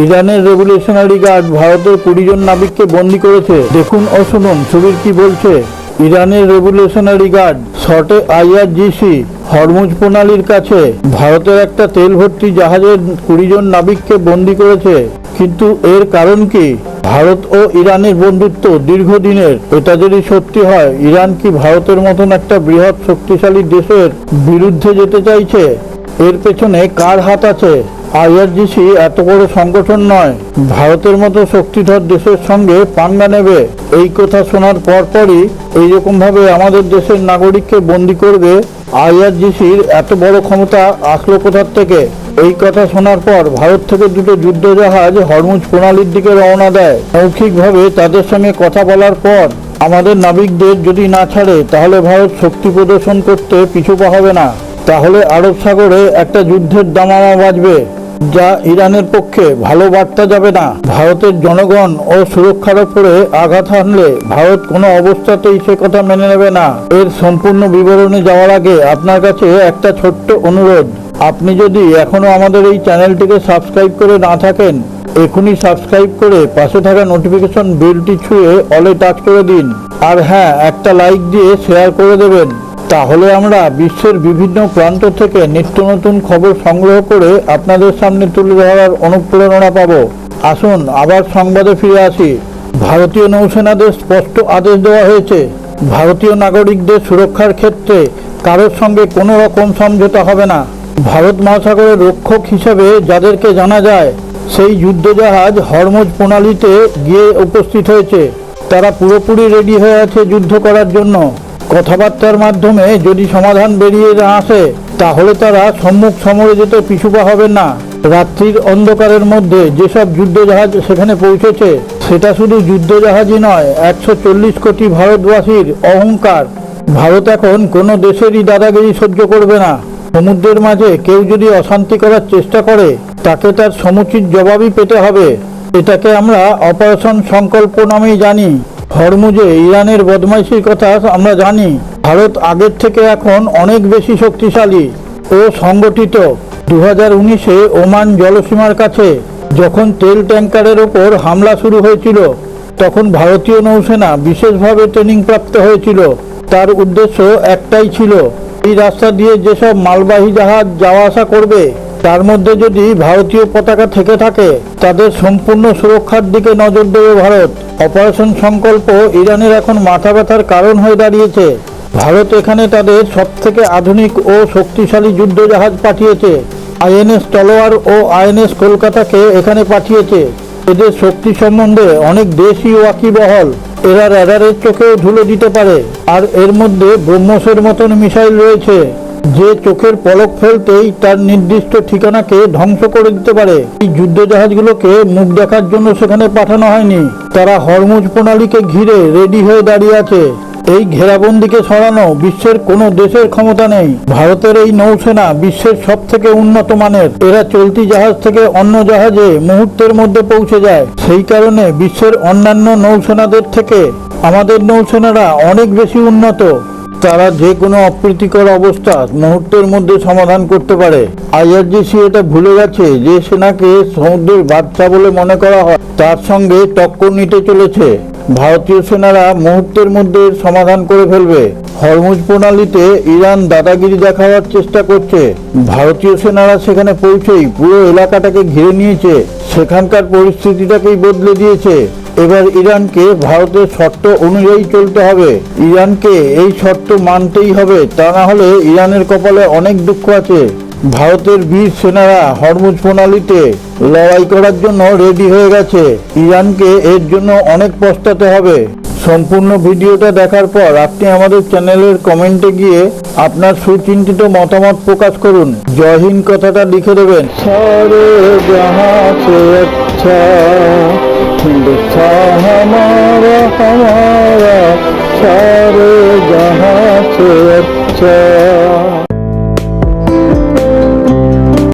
ইরানের revolutionary guard ভারতের 20 জন নাবিককে বন্দী করেছে। দেখুন ও শুনুন সুবীর কি বলছে। ইরানের রেভলিউশনারি গার্ড শর্টে IRGC হরমুজ প্রণালীর কাছে ভারতের একটা তেল ভর্তি জাহাজের 20 জন নাবিককে বন্দী করেছে। কিন্তু এর কারণ কি? ভারত ও ইরানের বন্ধুত্ব দীর্ঘদিনের। এটা যদি সত্যি হয়, ইরান কি ভারতের মতন একটা বৃহৎ শক্তিশালী দেশের বিরুদ্ধে যেতে চাইছে? এর পেছনে কার হাত আছে? IRGC এত বড় সংগঠন নয় ভারতের মতো শক্তিধর দেশের সঙ্গে পাঙ্গা নেবে। এই কথা শোনার পরপরই এইরকম ভাবে আমাদের দেশের নাগরিককে বন্দী করবে। IRGCর এত বড় ক্ষমতা আসলো কোথার থেকে? এই কথা শোনার পর ভারত থেকে দুটো যুদ্ধজাহাজ হরমুজ প্রণালীর দিকে রওনা দেয়। মৌখিকভাবে তাদের সঙ্গে কথা বলার পর আমাদের নাবিকদের যদি না ছাড়ে, তাহলে ভারত শক্তি প্রদর্শন করতে পিছু পা হবে না। তাহলে আরব সাগরে একটা যুদ্ধের দামামা বাজবে, যা ইরানের পক্ষে ভালো বার্তা যাবে না। ভারতের জনগণ ও সুরক্ষার উপরে আঘাত হানলে ভারত কোনো অবস্থাতেই সে কথা মেনে নেবে না। এর সম্পূর্ণ বিবরণে যাওয়ার আগে আপনার কাছে একটা ছোট্ট অনুরোধ। আপনি যদি এখনো আমাদের এই চ্যানেলটিকে সাবস্ক্রাইব করে না থাকেন, এখনই সাবস্ক্রাইব করে পাশে থাকা নোটিফিকেশন বেলটি ছুঁয়ে অলে টাচ করে দিন। আর হ্যাঁ, একটা লাইক দিয়ে শেয়ার করে দেবেন। তাহলে আমরা বিশ্বের বিভিন্ন প্রান্ত থেকে নিত্য নতুন খবর সংগ্রহ করে আপনাদের সামনে তুলে ধরার অনুপ্রেরণা পাব। আসুন আবার সংবাদে ফিরে আসি। ভারতীয় নৌসেনাদের স্পষ্ট আদেশ দেওয়া হয়েছে, ভারতীয় নাগরিকদের সুরক্ষার ক্ষেত্রে কারোর সঙ্গে কোনো রকম সমঝোতা হবে না। ভারত মহাসাগরের রক্ষক হিসেবে যাদেরকে জানা যায়, সেই যুদ্ধজাহাজ হরমুজ প্রণালীতে গিয়ে উপস্থিত হয়েছে। তারা পুরোপুরি রেডি হয়ে আছে যুদ্ধ করার জন্য। কথাবার্তার মাধ্যমে যদি সমাধান বেরিয়ে না আসে, তাহলে তারা সম্মুখ সমরে যেতে পিছুপা হবেন না। রাত্রির অন্ধকারের মধ্যে যেসব যুদ্ধজাহাজ সেখানে পৌঁছেছে, সেটা শুধু যুদ্ধজাহাজই নয়, 140 কোটি ভারতবাসীর অহংকার। ভারত এখন কোনো দেশেরই দাদাগিরি সহ্য করবে না। সমুদ্রের মাঝে কেউ যদি অশান্তি করার চেষ্টা করে, তাকে তার সমুচিত জবাবই পেতে হবে। এটাকে আমরা অপারেশন সংকল্প নামেই জানি। হরমুজে ইরানের বদমাইশির কথা আমরা জানি। ভারত আগের থেকে এখন অনেক বেশি শক্তিশালী ও সংগঠিত। 2019-এ ওমান জলসীমার কাছে যখন তেল ট্যাঙ্কারের ওপর হামলা শুরু হয়েছিল, তখন ভারতীয় নৌসেনা বিশেষভাবে ট্রেনিং প্রাপ্ত হয়েছিল। তার উদ্দেশ্য একটাই ছিল, এই রাস্তা দিয়ে যেসব মালবাহী জাহাজ যাওয়া আসা করবে, তার মধ্যে যদি ভারতীয় পতাকা থেকে থাকে, তাদের সম্পূর্ণ সুরক্ষার দিকে নজর দেবে ভারত। অপারেশন সংকল্প ইরানের এখন মাথা ব্যথার কারণ হয়ে দাঁড়িয়েছে। ভারত এখানে তাদের সবথেকে আধুনিক ও শক্তিশালী যুদ্ধজাহাজ পাঠিয়েছে। INS তলোয়ার ও INS কলকাতাকে এখানে পাঠিয়েছে। এদের শক্তি সম্বন্ধে অনেক দেশই ওয়াকিবহল। এরা রাডারের চোখেও ধুলো দিতে পারে। আর এর মধ্যে ব্রহ্মসের মতন মিসাইল রয়েছে, যে চোখের পলক ফেলতেই তার নির্দিষ্ট ঠিকানাকে ধ্বংস করে দিতে পারে। এই যুদ্ধজাহাজগুলোকে মুখ দেখার জন্য সেখানে পাঠানো হয়নি। তারা হরমুজ প্রণালীকে ঘিরে রেডি হয়ে দাঁড়িয়ে আছে। এই ঘেরাবন্দিকে সরানো বিশ্বের কোনো দেশের ক্ষমতা নেই। ভারতের এই নৌসেনা বিশ্বের সব থেকে উন্নত মানের। এরা চলতি জাহাজ থেকে অন্য জাহাজে মুহূর্তের মধ্যে পৌঁছে যায়। সেই কারণে বিশ্বের অন্যান্য নৌসেনাদের থেকে আমাদের নৌসেনারা অনেক বেশি উন্নত। তারা যে কোনো অপ্রীতিকর অবস্থা মুহূর্তের মধ্যে সমাধান করতে পারে। IRGC এটা ভুলে গেছে যে সেনাকে সমুদ্রের বাদশা বলে মনে করা হয়, তার সঙ্গে টক্কর নিতে চলেছে। ভারতীয় সেনারা মুহূর্তের মধ্যে সমাধান করে ফেলবে। হরমুজ প্রণালীতে ইরান দাদাগিরি দেখাবার চেষ্টা করছে। ভারতীয় সেনারা সেখানে পৌঁছেই পুরো এলাকাটাকে ঘিরে নিয়েছে, সেখানকার পরিস্থিতিটাকেই বদলে দিয়েছে। এবার ইরানকে ভারতের শর্ত অনুযায়ী চলতে হবে। ইরানকে এই শর্ত মানতেই হবে, তা না হলে ইরানের কপালে অনেক দুঃখ আছে। ভারতের বীর সেনারা হরমুজ প্রণালীতে লড়াই করার জন্য রেডি হয়ে গেছে। ইরানকে এর জন্য অনেক পস্তাতে হবে। সম্পূর্ণ ভিডিওটা দেখার পর আপনি আমাদের চ্যানেলের কমেন্টে গিয়ে আপনার সুচিন্তিত মতামত প্রকাশ করুন। জয় হিন্দ কথাটা লিখে দেবেন। সারে জাহাঁ সে আচ্ছা हिंदुस्तान हमारा हमारा सारे जहां से अच्छा।